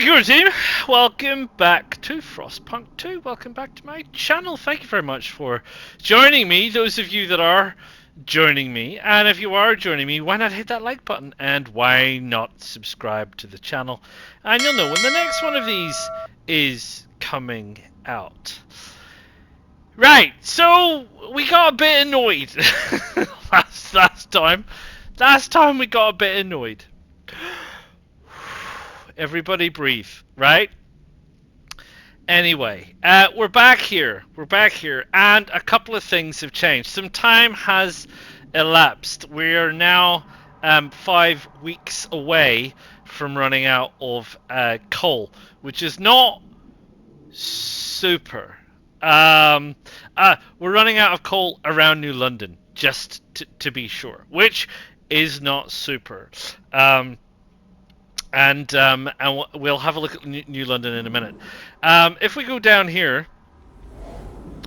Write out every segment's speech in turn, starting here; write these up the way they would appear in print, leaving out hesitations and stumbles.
you, team. Welcome back to Frostpunk 2. Welcome back to my channel. Thank you very much for joining me, those of you that are joining me. And if you are joining me, why not hit that like button? And why not subscribe to the channel? And you'll know when the next one of these is coming out. Right, so we got a bit annoyed last time. Last time we got a bit annoyed. Everybody breathe, right? Anyway, we're back here. We're back here, and a couple of things have changed. Some time has elapsed. We are now 5 weeks away from running out of coal, which is not super. We're running out of coal around New London, just to be sure, which is not super. And we'll have a look at New London in a minute. If we go down here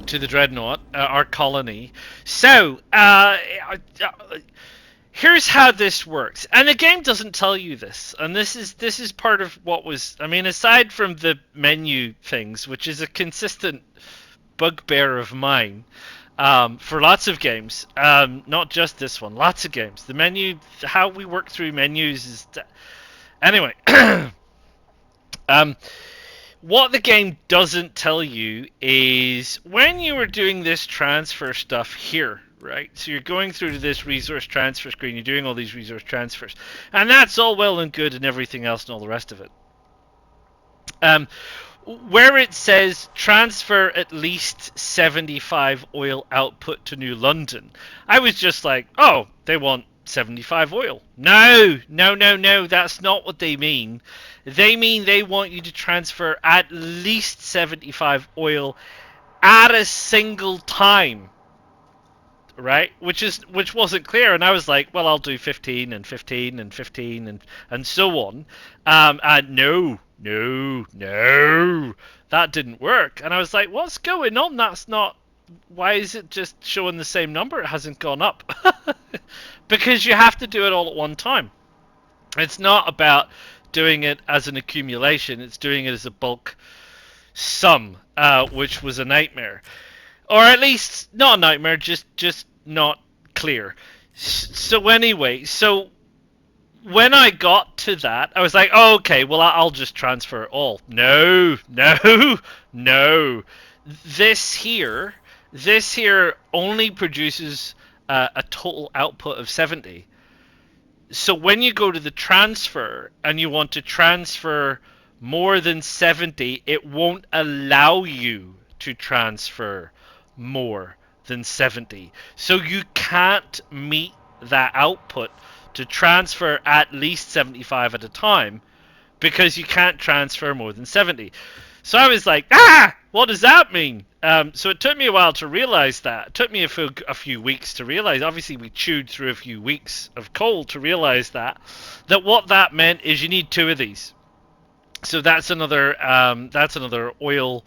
to the Dreadnought, our colony. So, here's how this works. And the game doesn't tell you this. And this is part of what was... I mean, aside from the menu things, which is a consistent bugbear of mine, for lots of games, not just this one, lots of games. The menu, how we work through menus is... Anyway, what the game doesn't tell you is when you were doing this transfer stuff here, right? So you're going through to this resource transfer screen, you're doing all these resource transfers, and that's all well and good and everything else and all the rest of it. Where it says transfer at least 75 oil output to New London, I was just like, oh, they want 75 oil. No, that's not what they mean. They mean they want you to transfer at least 75 oil at a single time, right? Which wasn't clear, and I was like, well, I'll do 15 and 15 and 15 and so on. No, that didn't work. And I was like, what's going on? That's not... Why is it just showing the same number? It hasn't gone up. Because you have to do it all at one time. It's not about doing it as an accumulation. It's doing it as a bulk sum, which was a nightmare. Or at least, not a nightmare, just not clear. So anyway, so when I got to that, I was like, oh, okay, well, I'll just transfer it all. No. This here only produces a total output of 70. So when you go to the transfer and you want to transfer more than 70, it won't allow you to transfer more than 70. So you can't meet that output to transfer at least 75 at a time because you can't transfer more than 70. So I was like, what does that mean? So it took me a while to realize that. It took me a few weeks to realize. Obviously, we chewed through a few weeks of coal to realize that what that meant is you need 2 of these. So that's another oil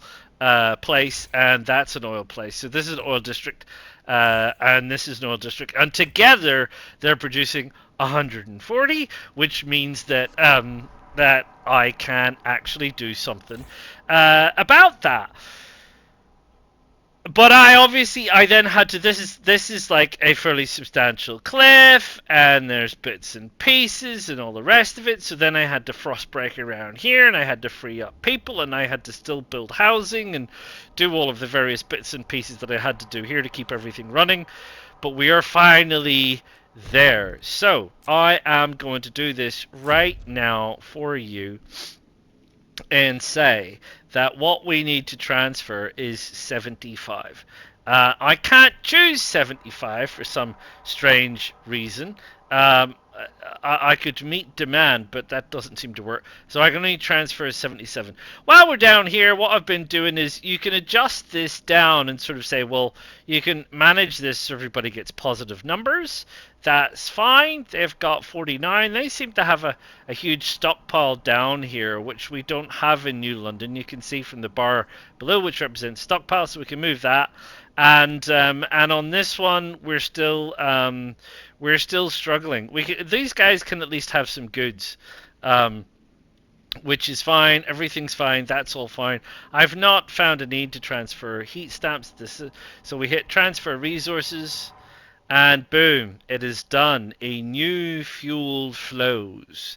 place, and that's an oil place. So this is an oil district, and this is an oil district, and together they're producing 140, which means that that I can actually do something about that. But I then had to, this is like a fairly substantial cliff, and there's bits and pieces and all the rest of it, so then I had to frostbreak around here, and I had to free up people, and I had to still build housing and do all of the various bits and pieces that I had to do here to keep everything running. But we are finally there. So I am going to do this right now for you and say that what we need to transfer is 75. I can't choose 75 for some strange reason. I could meet demand, but that doesn't seem to work. So I can only transfer 77. While we're down here, what I've been doing is you can adjust this down and sort of say, well, you can manage this so everybody gets positive numbers. That's fine. They've got 49. They seem to have a huge stockpile down here, which we don't have in New London. You can see from the bar below, which represents stockpile, so we can move that. And on this one, we're still struggling. These guys can at least have some goods. which is fine. Everything's fine. That's all fine. I've not found a need to transfer heat stamps. So we hit transfer resources, and boom, it is done. A new fuel flows.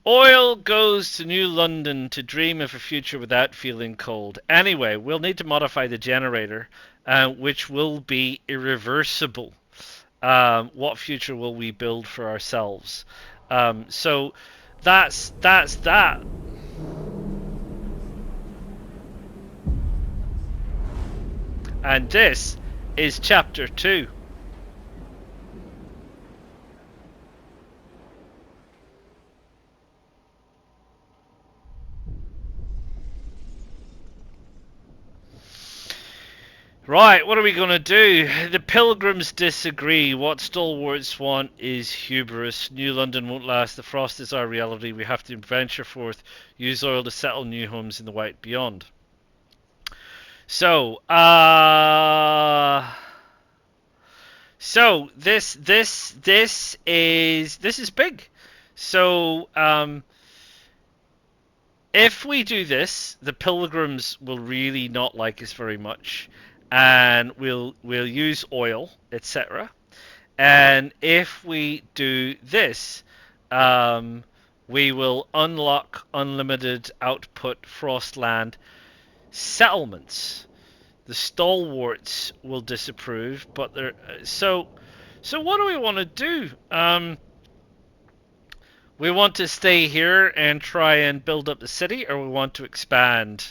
Oil goes to New London to dream of a future without feeling cold. Anyway, we'll need to modify the generator, which will be irreversible. What future will we build for ourselves? So that's that. And this is chapter 2. Right, what are we going to do? The pilgrims disagree. What stalwarts want is hubris. New London won't last. The frost is our reality. We have to venture forth, use oil to settle new homes in the white beyond. So, this is big. So, if we do this, the pilgrims will really not like us very much, and we'll use oil, etc. And if we do this, we will unlock unlimited output Frostland Settlements. The stalwarts will disapprove, but they're so what do we want to do? We want to stay here and try and build up the city, or we want to expand.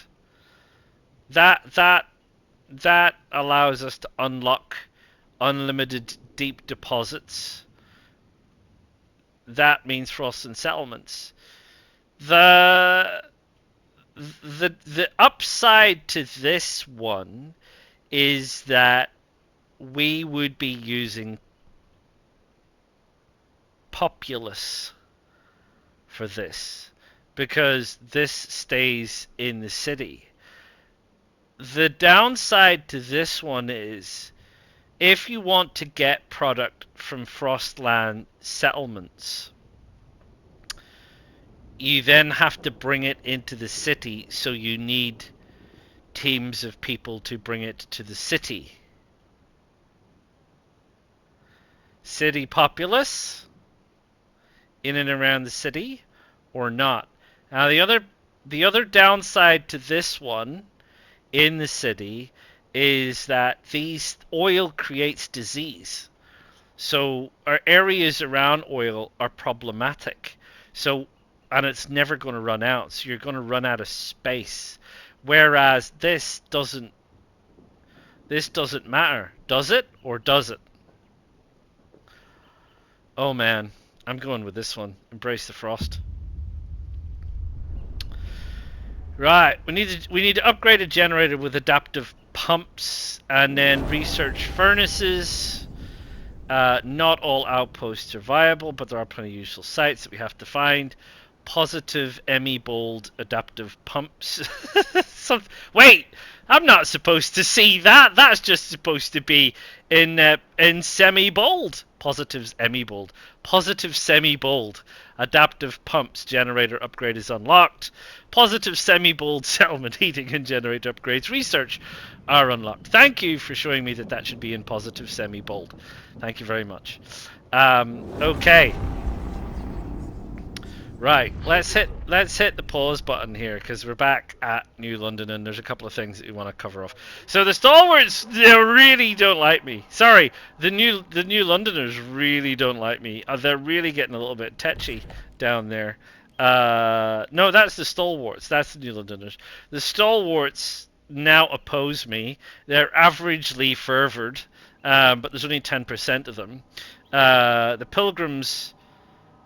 That allows us to unlock unlimited deep deposits. That means Frostland Settlements. The upside to this one is that we would be using populace for this, because this stays in the city. The downside to this one is, if you want to get product from Frostland Settlements, you then have to bring it into the city, so you need teams of people to bring it to the city. City populace in and around the city, or not. Now the other downside to this one in the city is that these oil creates disease. So our areas around oil are problematic. So, and it's never going to run out. So you're going to run out of space. Whereas this doesn't matter. Does it, or does it? Oh man, I'm going with this one. Embrace the frost. Right, we need to upgrade a generator with adaptive pumps, and then research furnaces. Not all outposts are viable, but there are plenty of useful sites that we have to find. Positive ME bold adaptive pumps. Wait, I'm not supposed to see that. That's just supposed to be in semi bold. Positives ME bold. Positive semi bold. Adaptive pumps generator upgrade is unlocked. Positive semi bold settlement heating and generator upgrades research are unlocked. Thank you for showing me that should be in positive semi bold. Thank you very much. Okay. Right, let's hit the pause button here, because we're back at New London and there's a couple of things that we want to cover off. So the stalwarts, they really don't like me. Sorry, the new Londoners really don't like me. They're really getting a little bit tetchy down there. No, that's the stalwarts. That's the new Londoners. The stalwarts now oppose me. They're averagely fervored, but there's only 10% of them. The pilgrims,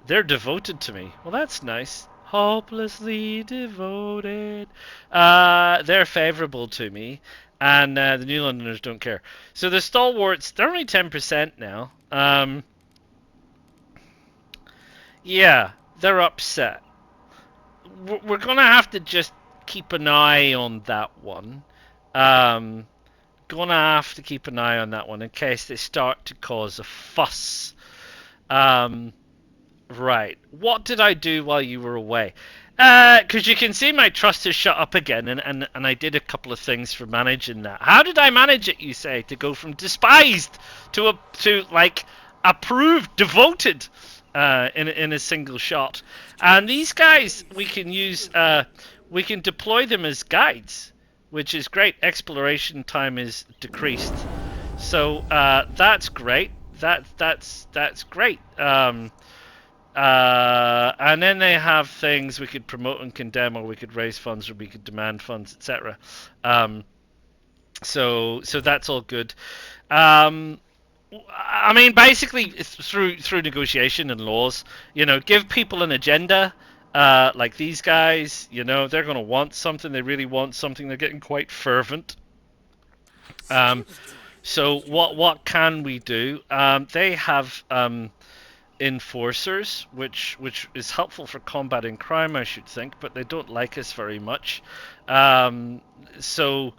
they're devoted to me. Well, that's nice. Hopelessly devoted. They're favourable to me, and the New Londoners don't care. So the stalwarts, they're only 10% now. Yeah, they're upset. We're gonna have to just keep an eye on that one. Gonna have to keep an eye on that one in case they start to cause a fuss. Right. What did I do while you were away? Because you can see my trust has shot up again, and I did a couple of things for managing that. How did I manage it, you say, to go from despised to like approved, devoted in a single shot? And these guys we can use, we can deploy them as guides, which is great. Exploration time is decreased, so that's great. That's great. And then they have things we could promote and condemn, or we could raise funds, or we could demand funds, etc. So that's all good. I mean, basically, through negotiation and laws, give people an agenda. Like these guys, they're going to want something. They really want something. They're getting quite fervent. So what can we do? They have enforcers, which is helpful for combating crime, I should think, but they don't like us very much. So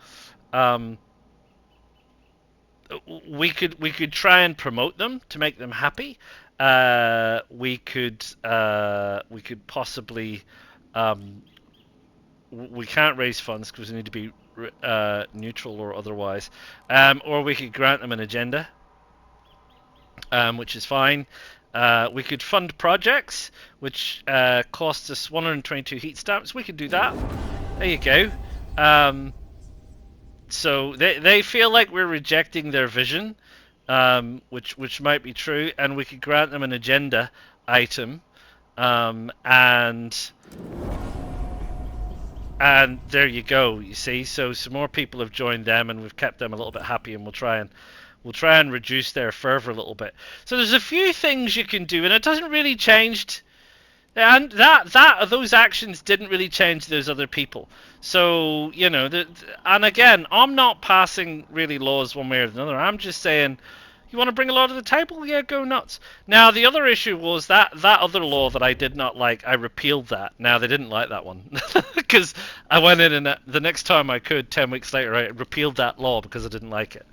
we could try and promote them to make them happy. We could possibly we can't raise funds because we need to be neutral or otherwise, or we could grant them an agenda, which is fine. We could fund projects, which costs us 122 heat stamps. We could do that. There you go. So they feel like we're rejecting their vision, which might be true, and we could grant them an agenda item, and there you go. You see, so some more people have joined them, and we've kept them a little bit happy, and we'll try and reduce their fervor a little bit. So there's a few things you can do, and it doesn't really change. And those actions didn't really change those other people. So and again, I'm not passing really laws one way or another. I'm just saying, you want to bring a law to the table? Yeah, go nuts. Now the other issue was that other law that I did not like. I repealed that. Now they didn't like that one because I went in and the next time I could, 10 weeks later, I repealed that law because I didn't like it.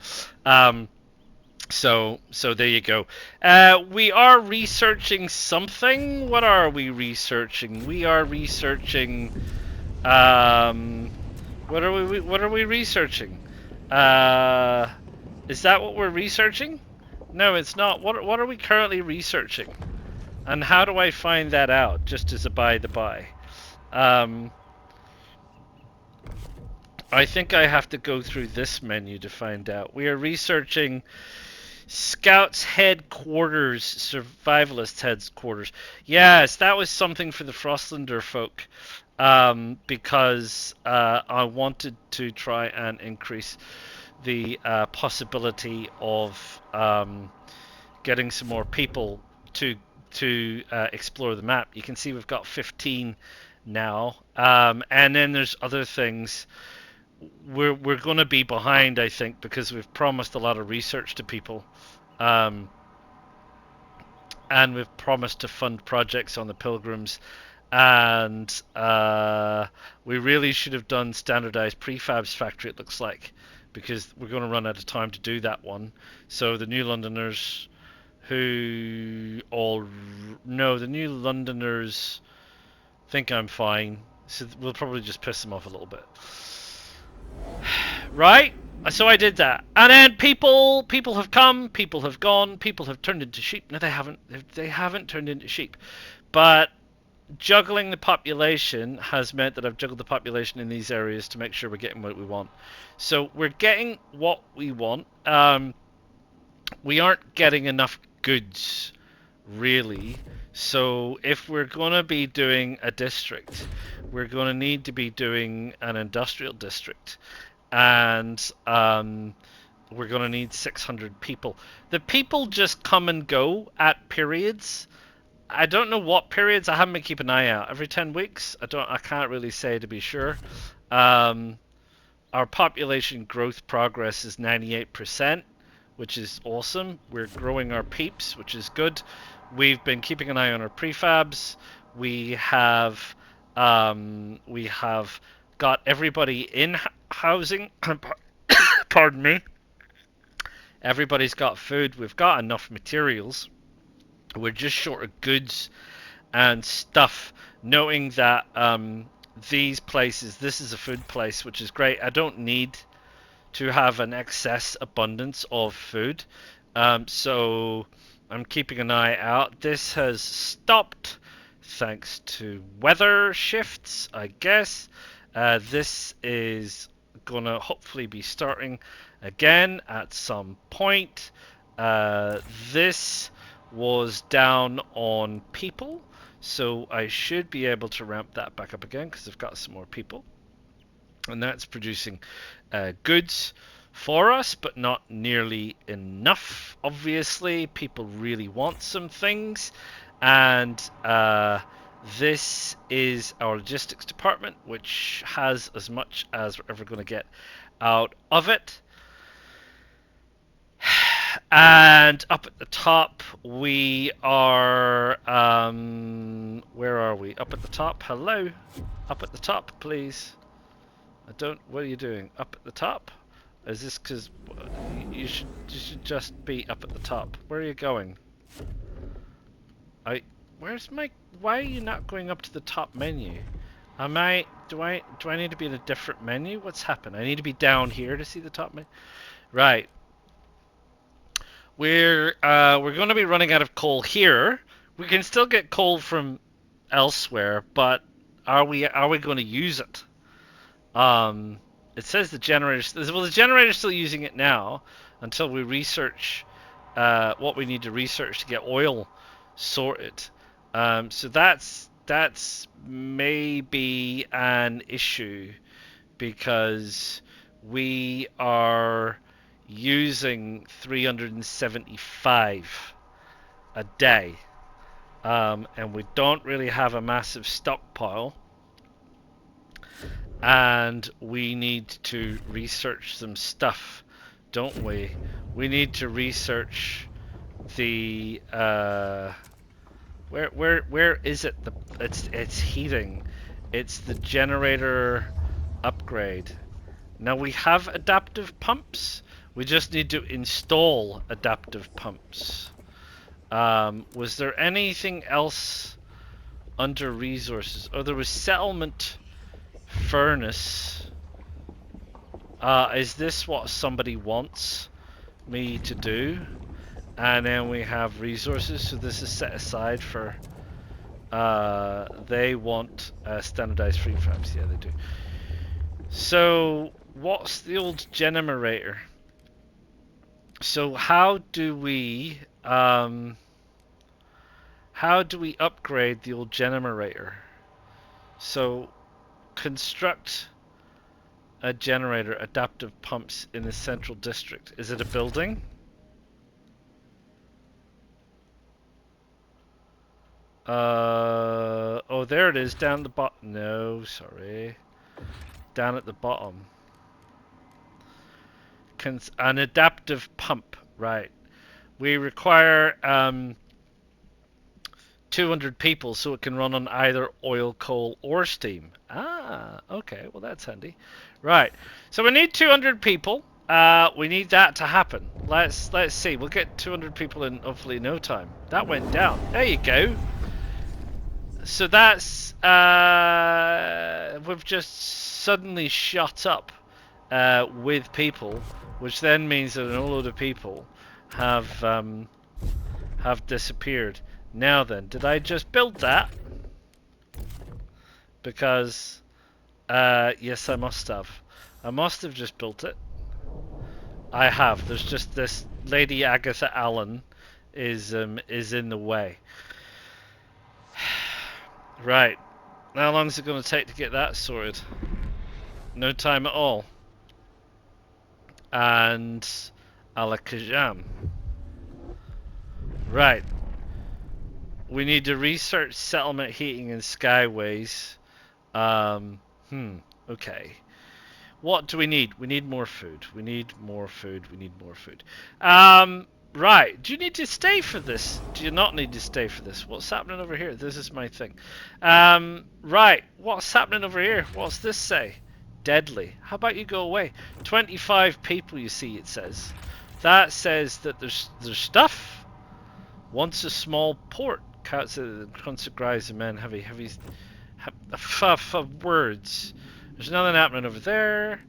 So there you go. We are researching something. What are we researching? We are researching. What are we researching? Is that what we're researching? No, it's not. What are we currently researching? And how do I find that out? Just as a by the by. I think I have to go through this menu to find out. We are researching Scouts Headquarters, Survivalist Headquarters. Yes, that was something for the Frostlander folk, because I wanted to try and increase the possibility of getting some more people to explore the map. You can see we've got 15 now, and then there's other things. We're going to be behind, I think, because we've promised a lot of research to people, and we've promised to fund projects on the Pilgrims, and we really should have done standardized prefabs factory, it looks like, because we're going to run out of time to do that one. So the New Londoners who all no, the New Londoners think I'm fine, so we'll probably just piss them off a little bit. Right, so I did that, and then people have come, people have gone, people have turned into sheep. No, they haven't turned into sheep, but juggling the population has meant that I've juggled the population in these areas to make sure we're getting what we want. So we're getting what we want. We aren't getting enough goods, really. So if we're going to be doing a district, we're going to need to be doing an industrial district, and we're going to need 600 people. The people just come and go at periods. I don't know what periods. I haven't been keeping an eye out. Every 10 weeks? I can't really say to be sure. Our population growth progress is 98%, which is awesome. We're growing our peeps, which is good. We've been keeping an eye on our prefabs. We have got everybody in housing. Pardon me. Everybody's got food. We've got enough materials. We're just short of goods and stuff Knowing that these places, this is a food place, which is great. I don't need to have an excess abundance of food, so I'm keeping an eye out. This has stopped thanks to weather shifts, I guess. This is gonna hopefully be starting again at some point. This was down on people, so I should be able to ramp that back up again because I've got some more people, and that's producing goods for us, but not nearly enough. Obviously, people really want some things, and this is our logistics department, which has as much as we're ever going to get out of it. And up at the top, we are. Where are we? Up at the top. Hello. Up at the top, please. I don't. What are you doing? Up at the top? Is this because you should just be up at the top? Where are you going? Where's my? Why are you not going up to the top menu? Am I? Do I need to be in a different menu? What's happened? I need to be down here to see the top menu. Right. We're going to be running out of coal here. We can still get coal from elsewhere, but are we going to use it? It says the generator. Well, the generator's still using it now until we research what we need to research to get oil sorted. So that's maybe an issue because we are using 375 a day, and we don't really have a massive stockpile, and we need to research some stuff, don't we? We need to research the where is it? It's heating. It's the generator upgrade. Now we have adaptive pumps. We just need to install adaptive pumps. Was there anything else under resources? Oh, there was settlement furnace. Is this what somebody wants me to do? And then we have resources, so this is set aside for they want standardized free frames. Yeah, they do. So what's the old generator? So how do we upgrade the old generator? So construct a generator, adaptive pumps in the central district. Is it a building? Oh, there it is, down the bottom. No, sorry. Down at the bottom. An adaptive pump, right. We require 200 people so it can run on either oil, coal, or steam. Ah, okay, well that's handy. Right, so we need 200 people. We need that to happen. Let's see. We'll get 200 people in hopefully no time. That went down. There you go. So that's we've just suddenly shot up with people, which then means that a load of people have disappeared. Now then, did I just build that? Because yes, I must have. I must have just built it. I have. There's just this Lady Agatha Allen is in the way. Right. How long is it going to take to get that sorted? No time at all. And Alakazam. Right. We need to research settlement heating and skyways. Okay. What do we need? We need more food. We need more food. We need more food. Right. Do you need to stay for this? Do you not need to stay for this? What's happening over here? This is my thing. Right. What's happening over here? What's this say? Deadly. How about you go away? 25 people, you see, it says. That says that there's stuff. Once a small port. Consecrates the men heavy words. There's nothing happening over there.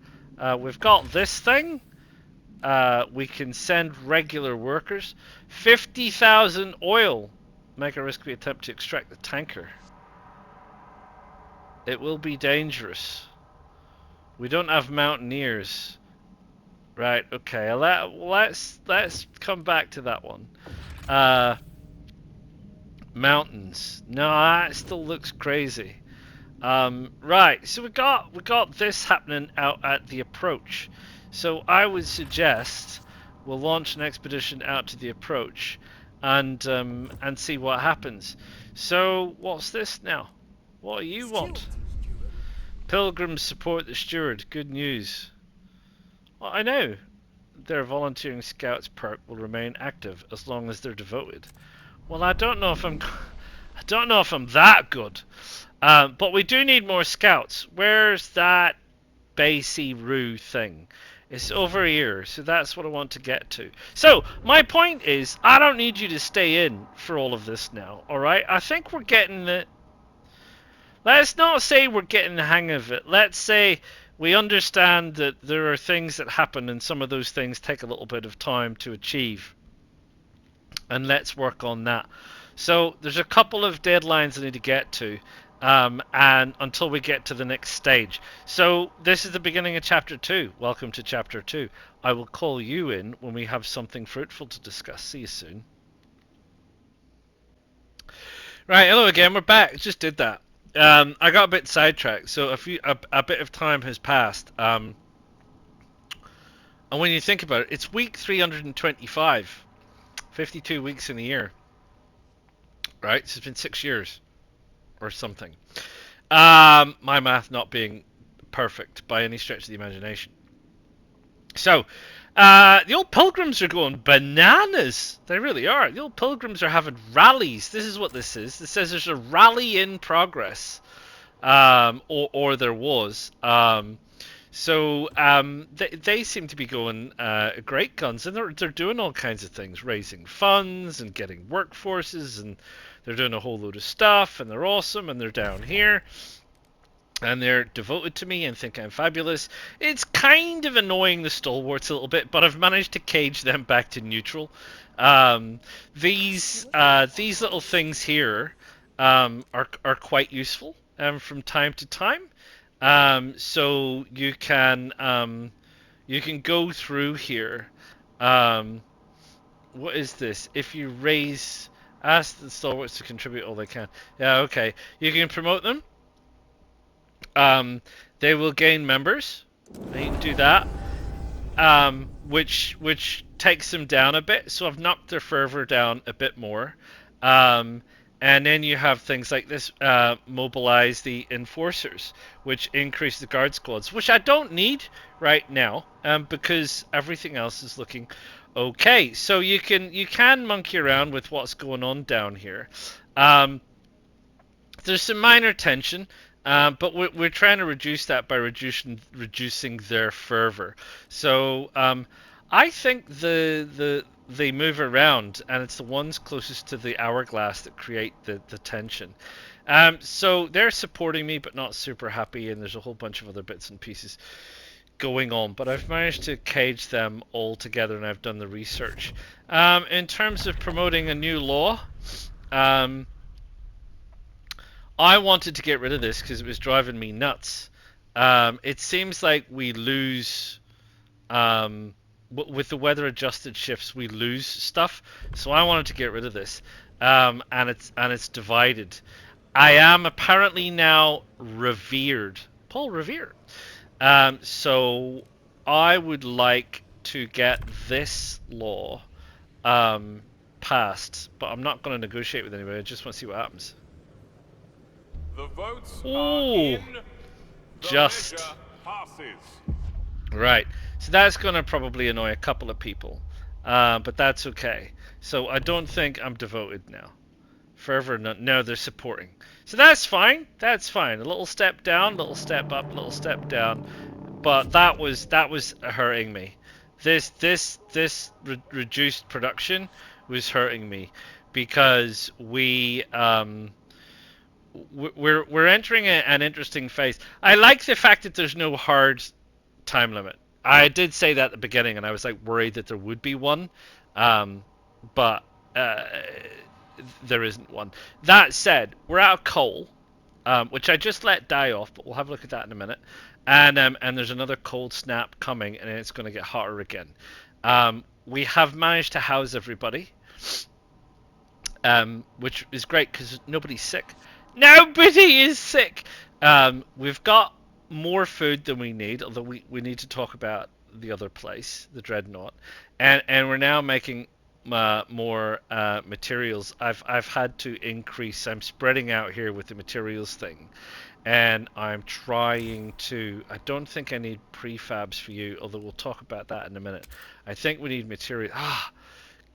We've got this thing. We can send regular workers. 50,000 oil. Make a risky attempt to extract the tanker. It will be dangerous. We don't have mountaineers. Right, okay. Let's come back to that one. Mountains. No, that still looks crazy. Right, so we got this happening out at the approach. So I would suggest we'll launch an expedition out to the approach and see what happens. So what's this now? What do you want? Pilgrims support the steward. Good news. Well, I know. Their volunteering scouts perk will remain active as long as they're devoted. Well, I don't know if I'm that good. But we do need more scouts. Where's that Basie Roo thing? It's over here, so that's what I want to get to. So, my point is, I don't need you to stay in for all of this now, alright? I think we're getting the... Let's not say we're getting the hang of it. Let's say we understand that there are things that happen and some of those things take a little bit of time to achieve. And let's work on that. So, there's a couple of deadlines I need to get to. And until we get to the next stage. So this is the beginning of chapter 2. Welcome to chapter 2. I will call you in when we have something fruitful to discuss. See you soon. Right, hello again. We're back. Just did that. I got a bit sidetracked. So a bit of time has passed. And when you think about it, it's week 325. 52 weeks in a year. Right? So it's been 6 years. Or something. My math not being perfect by any stretch of the imagination. So, the old pilgrims are going bananas. They really are. The old pilgrims are having rallies. This is what this is. This says there's a rally in progress. Or there was. So they seem to be going great guns, and they're doing all kinds of things, raising funds and getting workforces, and they're doing a whole load of stuff, and they're awesome, and they're down here, and they're devoted to me and think I'm fabulous. It's kind of annoying the stalwarts a little bit, but I've managed to cage them back to neutral. These little things here are quite useful from time to time. So you can go through here. What is this? If you raise, ask the stalwarts to contribute all they can. Yeah, okay. You can promote them. They will gain members. You can do that. Which takes them down a bit. So I've knocked their fervor down a bit more. And then you have things like this, mobilize the enforcers, which increase the guard squads, which I don't need right now, because everything else is looking okay. So you can monkey around with what's going on down here. There's some minor tension, but we're trying to reduce that by reducing their fervor. So I think they move around, and it's the ones closest to the hourglass that create the tension. So they're supporting me, but not super happy, and there's a whole bunch of other bits and pieces going on. But I've managed to cage them all together, and I've done the research. In terms of promoting a new law, I wanted to get rid of this because it was driving me nuts. It seems like we lose... with the weather adjusted shifts, we lose stuff, so I wanted to get rid of this, and it's divided. I am apparently now revered, Paul Revere. So I would like to get this law passed, but I'm not going to negotiate with anybody. I just want to see what happens. The votes are in. Just passes. Right, so that's going to probably annoy a couple of people, but that's okay. So I don't think I'm devoted now. Fervor, no, they're supporting. So that's fine. That's fine. A little step down, little step up, little step down. But that was hurting me. This reduced production was hurting me because we we're entering an interesting phase. I like the fact that there's no hard time limit. I did say that at the beginning, and I was like worried that there would be one, but uh, there isn't one. That said, we're out of coal, which I just let die off, but we'll have a look at that in a minute. And there's another cold snap coming, and it's going to get hotter again. We have managed to house everybody, which is great because nobody's sick. Nobody is sick. We've got more food than we need, although we need to talk about the other place, the Dreadnought, and we're now making more materials. I've had to increase. I'm spreading out here with the materials thing, and I'm trying to. I don't think I need prefabs for you, although we'll talk about that in a minute. I think we need material.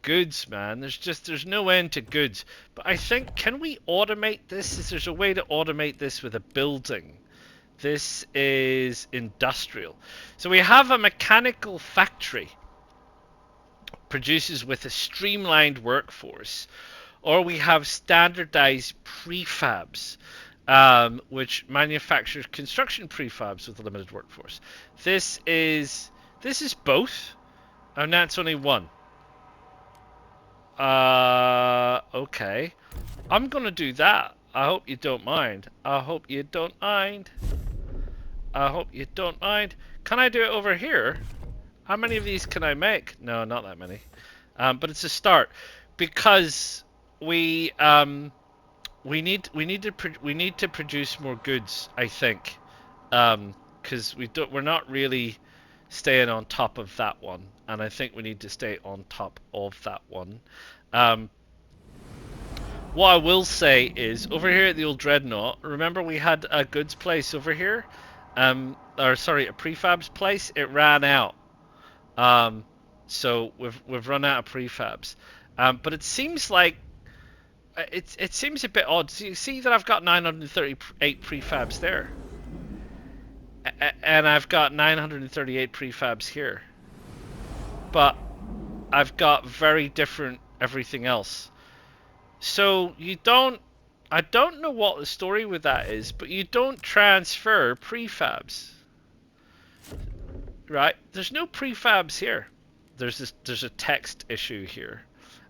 Goods, man. There's no end to goods. But I think, can we automate this? Is there's a way to automate this with a building? This is industrial. So we have a mechanical factory produces with a streamlined workforce, or we have standardized prefabs, which manufactures construction prefabs with a limited workforce. This is both, and that's only one. Okay. I'm gonna do that. I hope you don't mind. I hope you don't mind. I hope you don't mind. Can I do it over here? How many of these can I make? No, not that many. But it's a start because we need to produce more goods. I think because we're not really staying on top of that one, and I think we need to stay on top of that one. What I will say is, over here at the old Dreadnought, remember we had a goods place over here? Or sorry, a prefabs place. It ran out. So we've run out of prefabs. But it seems like it seems a bit odd. So you see that I've got 938 prefabs there, and I've got 938 prefabs here. But I've got very different everything else. So I don't know what the story with that is, but you don't transfer prefabs. Right? There's no prefabs here. There's a text issue here.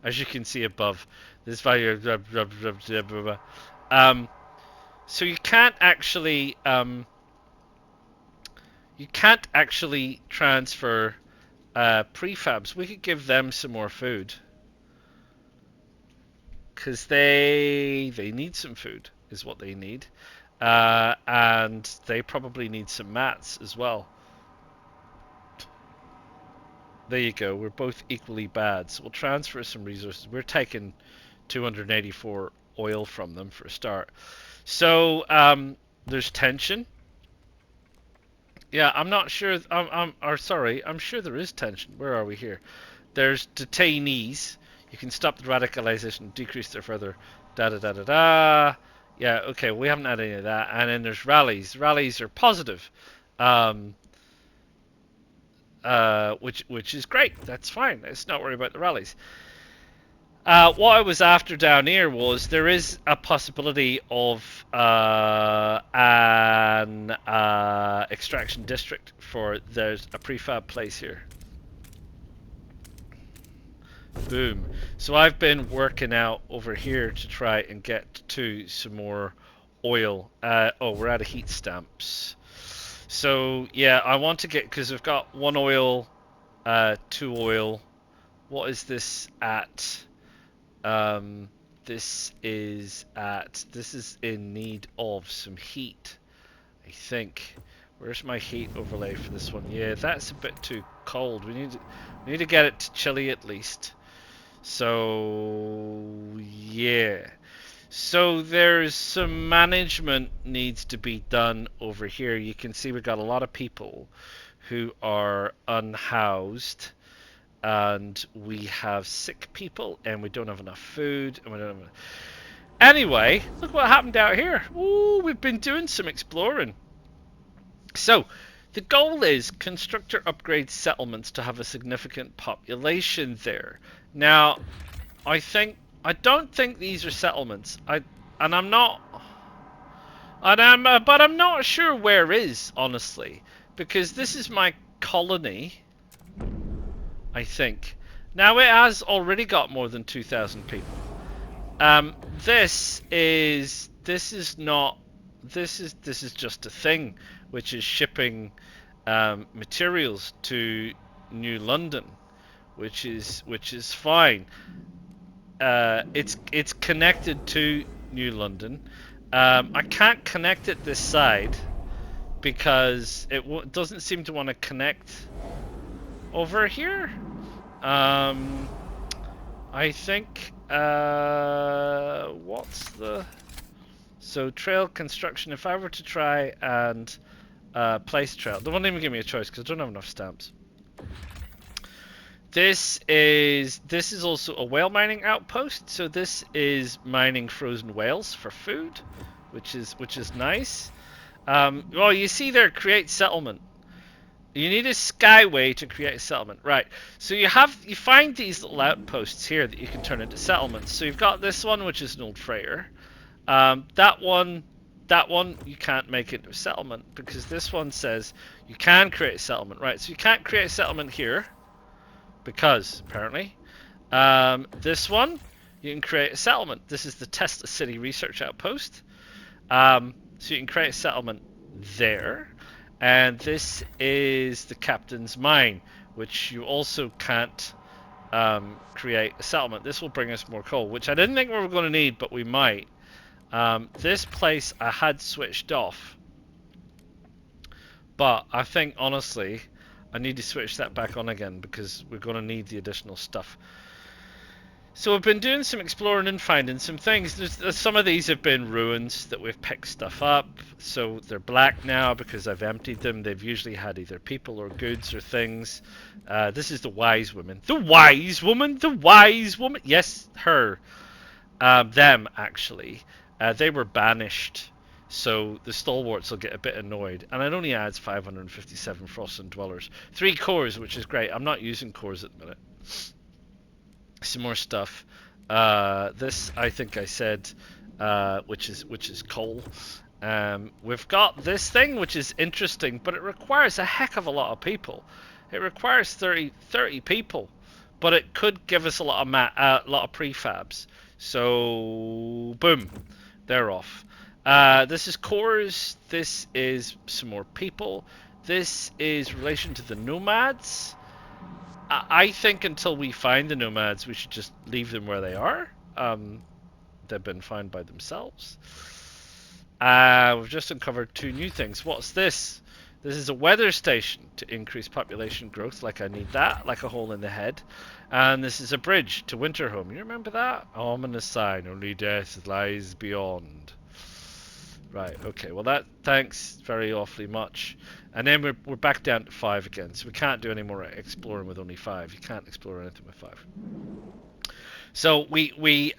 As you can see above. This value so you can't actually transfer prefabs. We could give them some more food. Because they need some food, is what they need. And they probably need some mats as well. There you go. We're both equally bad. So we'll transfer some resources. We're taking 284 oil from them for a start. So there's tension. Yeah, I'm not sure. I'm sure there is tension. Where are we here? There's detainees. You can stop the radicalization, decrease their further. Da da da da da. Yeah, okay. We haven't had any of that. And then there's rallies. Rallies are positive. Which is great. That's fine. Let's not worry about the rallies. What I was after down here was there is a possibility of an extraction district for there's a prefab place here. Boom. So I've been working out over here to try and get to some more oil. Oh, we're out of heat stamps. So yeah, I want to get, because I've got 1 oil, 2 oil. What is this at? This is in need of some heat, I think. Where's my heat overlay for this one? Yeah, that's a bit too cold. We need to get it to chilly at least. So yeah. So there's some management needs to be done over here. You can see we've got a lot of people who are unhoused, and we have sick people, and we don't have enough food, and we don't have enough... Anyway, look what happened out here. Ooh, we've been doing some exploring. So the goal is constructor upgrade settlements to have a significant population there. Now, I don't think these are settlements. I'm not And but I'm not sure where is, honestly, because this is my colony, I think. Now it has already got more than 2,000 people. This is just a thing, which is shipping materials to New London, which is fine. It's connected to New London. I can't connect it this side because it doesn't seem to want to connect over here. I think what's the trail construction? If I were to try and place trail, they won't even give me a choice because I don't have enough stamps. This is also a whale mining outpost, so this is mining frozen whales for food, which is nice. Well, you see there, create settlement. You need a skyway to create a settlement, right? So you find these little outposts here that you can turn into settlements. So you've got this one, which is an old freighter. That one you can't make into a settlement because this one says you can create a settlement, right? So you can't create a settlement here because apparently this one you can create a settlement. This is the Tesla City Research Outpost. So you can create a settlement there. And this is the Captain's Mine, which you also can't create a settlement. This will bring us more coal, which I didn't think we were going to need, but we might. This place I had switched off, but I think honestly I need to switch that back on again because we're going to need the additional stuff. So we've been doing some exploring and finding some things. Some of these have been ruins that we've picked stuff up. So they're black now because I've emptied them. They've usually had either people or goods or things. This is the wise woman. The wise woman! The wise woman! Yes, her. Them, actually. They were banished. So the stalwarts will get a bit annoyed. And it only adds 557 Frostland dwellers. 3 cores, which is great. I'm not using cores at the minute. Some more stuff. This I think I said, which is coal. We've got this thing which is interesting, but it requires a heck of a lot of people. It requires 30 people, but it could give us a lot of prefabs. So boom, they're off. This is cores. This is some more people. This is relation to the nomads. I think until we find the nomads, we should just leave them where they are. They've been found by themselves. We've just uncovered 2 new things. What's this? This is a weather station to increase population growth. Like I need that, like a hole in the head. And this is a bridge to Winterhome. You remember that? Ominous sign, only death lies beyond. Right, okay, well that, thanks very awfully much. And then we're back down to 5 again, so we can't do any more exploring with only 5. You can't explore anything with 5. So we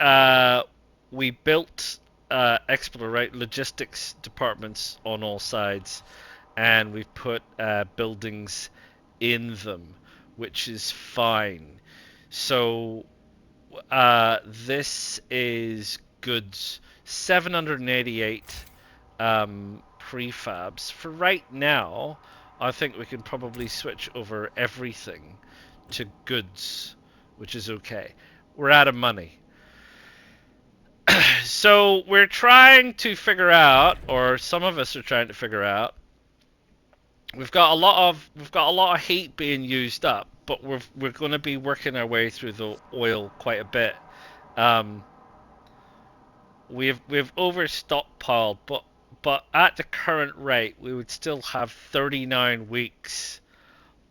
built logistics departments on all sides, and we've put buildings in them, which is fine. So this is goods, 788 prefabs. For right now, I think we can probably switch over everything to goods, which is okay. We're out of money. So we're trying to figure out, or some of us are trying to figure out, we've got a lot of heat being used up, but we're going to be working our way through the oil quite a bit. We've overstockpiled, but at the current rate, we would still have 39 weeks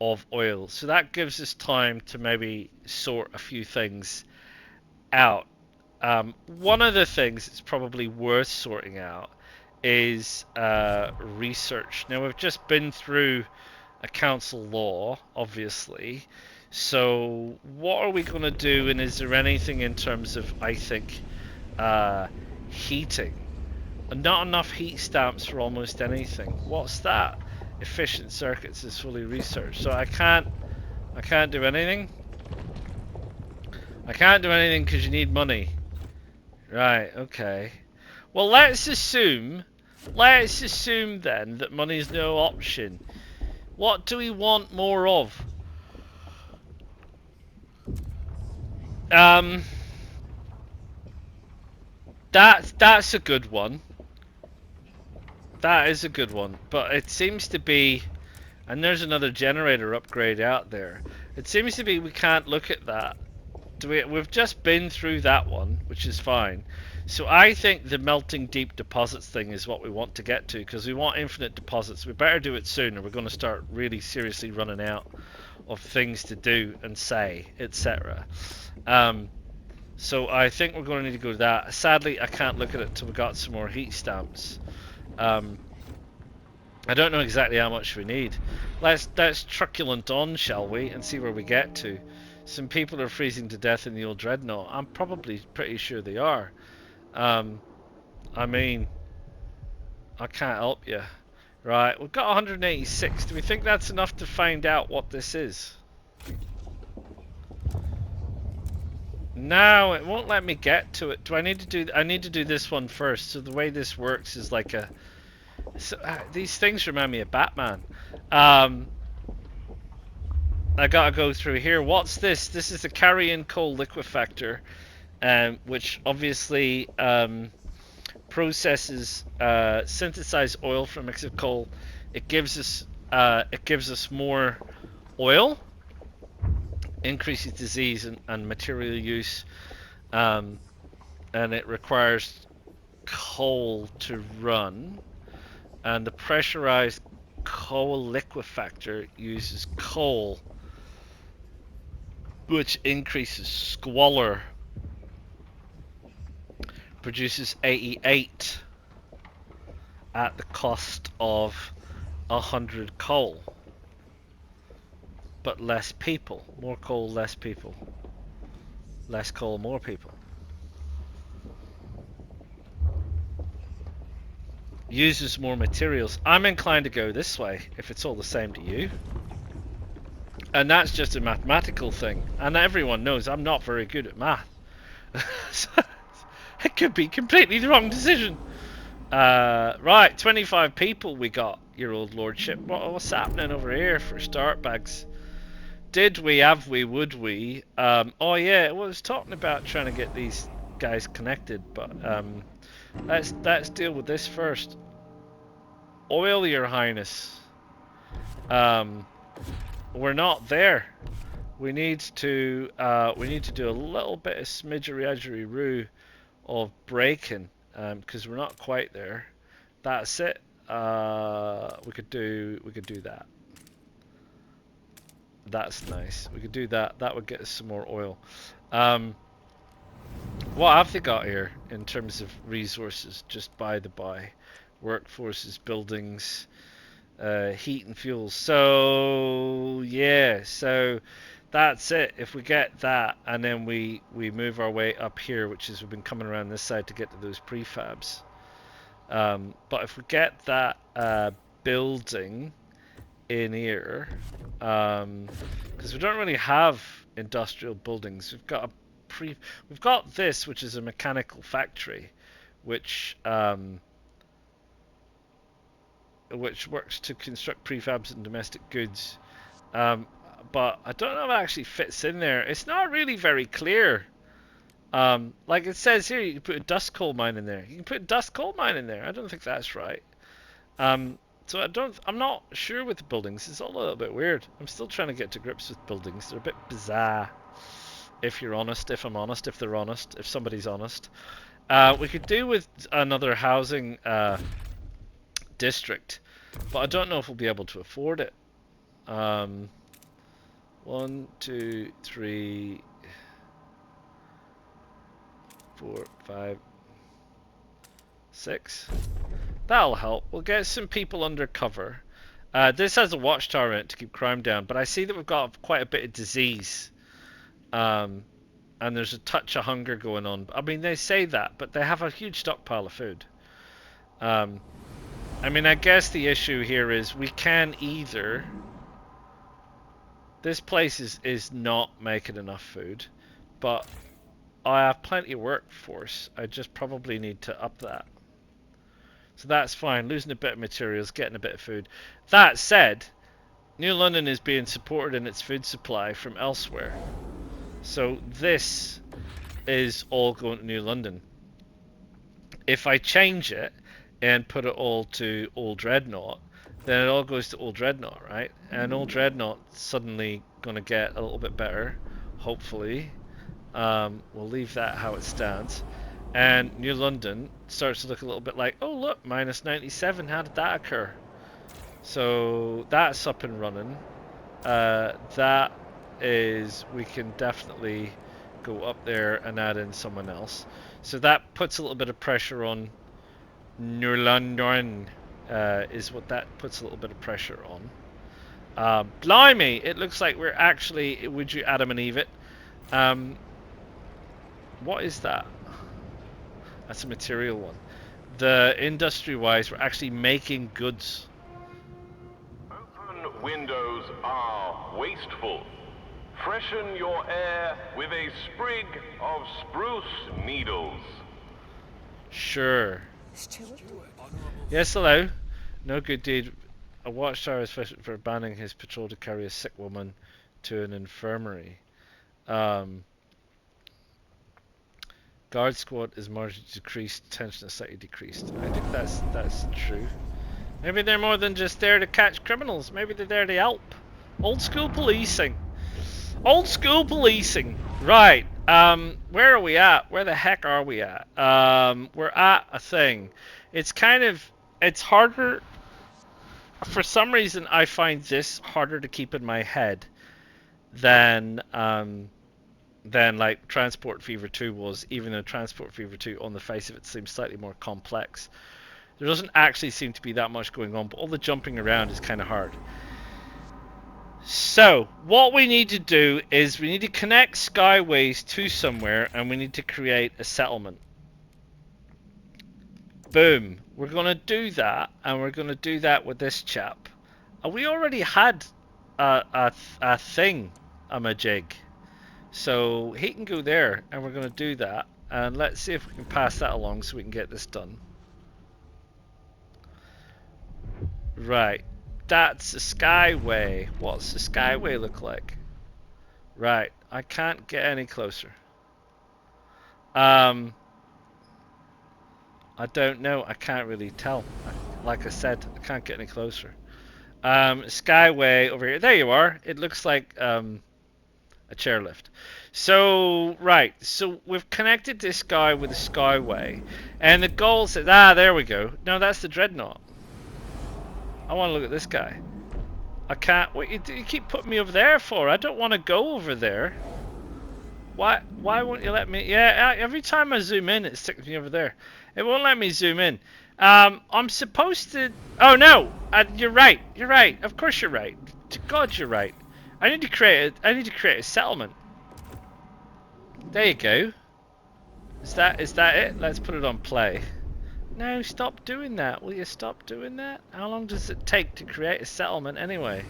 of oil. So that gives us time to maybe sort a few things out. One of the things that's probably worth sorting out is research. Now, we've just been through a council law, obviously. So what are we going to do, and is there anything in terms of, I think, heating? Not enough heat stamps for almost anything. What's that? Efficient circuits is fully researched. So I can't do anything. I can't do anything because you need money. Right, okay. Well, let's assume let's assume then that money is no option. What do we want more of? That's a good one. That is a good one, but it seems to be, and there's another generator upgrade out there. It seems to be we can't look at that. We've just been through that one, which is fine. So I think the melting deep deposits thing is what we want to get to, because we want infinite deposits. We better do it soon, or we're going to start really seriously running out of things to do and say, etc. So I think we're going to need to go to that. Sadly, I can't look at it until we got some more heat stamps. I don't know exactly how much we need. Let's truculent on, shall we, and see where we get to. Some people are freezing to death in the old dreadnought. I'm probably pretty sure they are. I mean, I can't help you. Right, we've got 186. Do we think that's enough to find out what this is? No, it won't let me get to it. Do I need to do? I need to do this one first. So the way this works is like a. So, these things remind me of Batman. I gotta go through here. What's this? This is the carrion coal liquefactor, which obviously processes synthesized oil from a mix of coal. It gives us more oil, increases disease and material use, and it requires coal to run. And the pressurized coal liquefactor uses coal, which increases squalor, produces 88 at the cost of 100 coal, but less people. More coal, less people. Less coal, more people. Uses more materials. I'm inclined to go this way if it's all the same to you. And that's just a mathematical thing. And everyone knows I'm not very good at math. So it could be completely the wrong decision. Right, 25 people we got, your old lordship. What's happening over here for start bags? Did we, have we, would we? Oh yeah, I was talking about trying to get these guys connected, but let's deal with this first. Oil, your highness. We're not there. We need to do a little bit of smidgery-edgery-roo of braking, because we're not quite there. That's it. We could do that. That's nice. We could do that. That would get us some more oil. What have they got here in terms of resources? Just by the by, workforces, buildings, heat and fuels. So yeah, so that's it. If we get that, and then we move our way up here, which is we've been coming around this side to get to those prefabs. But if we get that building in here, because we don't really have industrial buildings. We've got this, which is a mechanical factory, which works to construct prefabs and domestic goods. But I don't know if it actually fits in there. It's not really very clear. Like it says here, you can put a dust coal mine in there. You can put a dust coal mine in there. I don't think that's right. So I'm not sure with the buildings. It's all a little bit weird. I'm still trying to get to grips with buildings. They're a bit bizarre. If you're honest, if I'm honest, if they're honest, if somebody's honest. We could do with another housing district, but I don't know if we'll be able to afford it. 1, 2, 3, 4, 5, 6. That'll help. We'll get some people under cover. This has a watchtower in it to keep crime down, but I see that we've got quite a bit of disease. And there's a touch of hunger going on. I mean, they say that, but they have a huge stockpile of food. I mean, I guess the issue here is we can either... This place is not making enough food, but I have plenty of workforce. I just probably need to up that. So that's fine. Losing a bit of materials, getting a bit of food. That said, New London is being supported in its food supply from elsewhere. So this is all going to New London. If I change it and put it all to Old Dreadnought, then it all goes to Old Dreadnought, right? And Old Dreadnought's suddenly going to get a little bit better, hopefully. We'll leave that how it stands. And New London starts to look a little bit like, oh look, minus 97, how did that occur? So that's up and running. That is, we can definitely go up there and add in someone else. So that puts a little bit of pressure on New London, is what that puts a little bit of pressure on. Blimey, it looks like we're actually, would you Adam and Eve it? What is that? That's a material one. The industry-wise, we're actually making goods. Open windows are wasteful. Freshen your air with a sprig of spruce needles. Sure. Yes, hello. No good deed. A watchtower is for banning his patrol to carry a sick woman to an infirmary. Guard squad is marginally decreased. Tension is slightly decreased. I think that's true. Maybe they're more than just there to catch criminals. Maybe they're there to help. Old school policing. Old school policing. Right. Where are we at? Where the heck are we at? We're at a thing. It's kind of, it's harder. For some reason, I find this harder to keep in my head than like Transport Fever 2 was, even though Transport Fever 2 on the face of it seems slightly more complex. There doesn't actually seem to be that much going on, but all the jumping around is kind of hard. So, what we need to do is we need to connect skyways to somewhere, and we need to create a settlement. Boom. We're going to do that, and we're going to do that with this chap. We already had a thing, a jig. So, he can go there, and we're going to do that. And let's see if we can pass that along so we can get this done. Right. That's a skyway. What's the skyway look like? Right. I can't get any closer. I don't know. I can't really tell. Like I said, I can't get any closer. Skyway over here. There you are. It looks like a chairlift. So, right. So we've connected this guy with the skyway. And the goal says, there we go. No, that's the dreadnought. I want to look at this guy. I can't. What you keep putting me over there for? I don't want to go over there. Why won't you let me? Yeah, every time I zoom in, it sticks me over there. It won't let me zoom in. I'm supposed to. Oh no! You're right. You're right. Of course you're right. To God, you're right. I need to create a settlement. There you go. Is that it? Let's put it on play. No, stop doing that. Will you stop doing that? How long does it take to create a settlement anyway?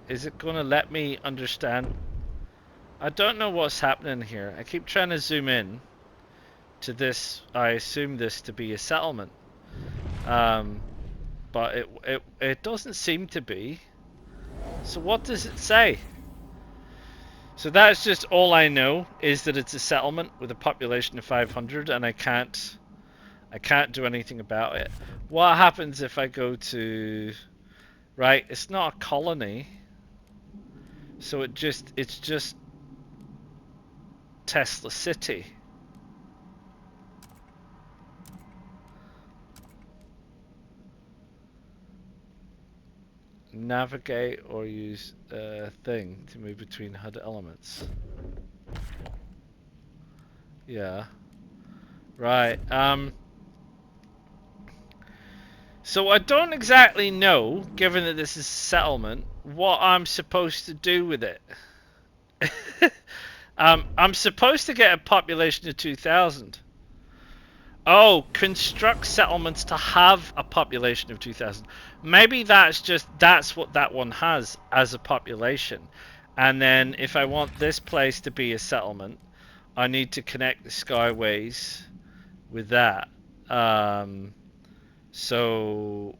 Is it going to let me understand? I don't know what's happening here. I keep trying to zoom in to this. I assume this to be a settlement. But it doesn't seem to be. So what does it say? So that's just all I know, is that it's a settlement with a population of 500, and I can't do anything about it. What happens if I go to, right, it's not a colony, so it's just Tesla City. Navigate or use a thing to move between HUD elements. Yeah. Right. So I don't exactly know, given that this is a settlement, what I'm supposed to do with it. I'm supposed to get a population of 2,000. Oh, construct settlements to have a population of 2,000. Maybe that's what that one has as a population. And then if I want this place to be a settlement, I need to connect the Skyways with that. So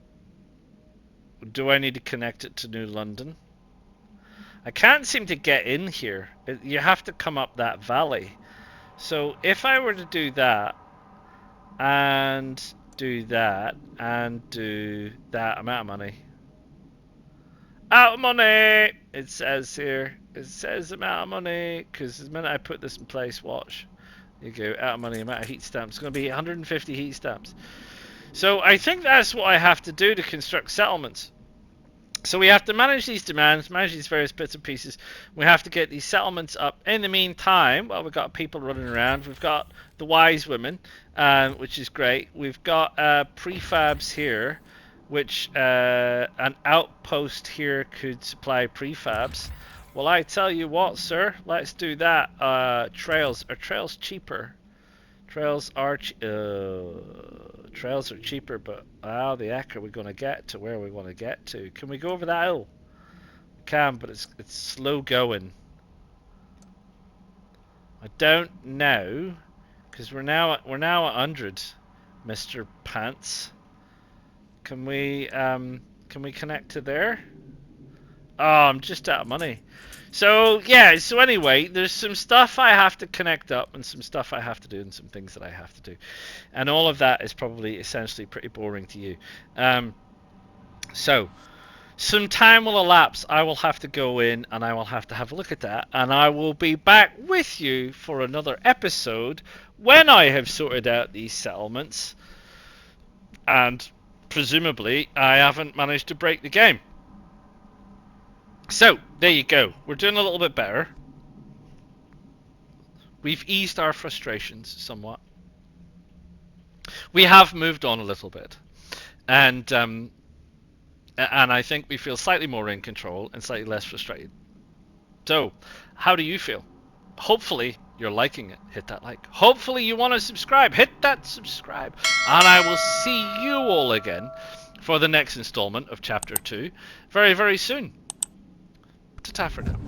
do I need to connect it to New London? I can't seem to get in here. You have to come up that valley. So if I were to do that and do that and do that, I'm out of money. Out of money! It says here. It says I'm out of money because the minute I put this in place, watch. There you go, out of money, amount of heat stamps. It's going to be 150 heat stamps. So I think that's what I have to do to construct settlements. So we have to manage these demands, manage these various bits and pieces. We have to get these settlements up. In the meantime, well, we've got people running around. We've got the wise women, which is great. We've got prefabs here, which an outpost here could supply prefabs. Well, I tell you what, sir, let's do that. Trails. Are trails cheaper? Trails are cheaper, but how the heck are we going to get to where we want to get to? Can we go over that hill? We can, but it's slow going. I don't know, because we're now at 100, Mr. Pants. Can we connect to there? Oh, I'm just out of money. So yeah, so anyway, there's some stuff I have to connect up and some stuff I have to do and some things that I have to do. And all of that is probably essentially pretty boring to you. So some time will elapse. I will have to go in and I will have to have a look at that. And I will be back with you for another episode when I have sorted out these settlements. And presumably I haven't managed to break the game. So, there you go. We're doing a little bit better. We've eased our frustrations somewhat. We have moved on a little bit. And I think we feel slightly more in control and slightly less frustrated. So, how do you feel? Hopefully, you're liking it. Hit that like. Hopefully, you want to subscribe. Hit that subscribe. And I will see you all again for the next installment of Chapter 2 very, very soon. Ta-ta for now.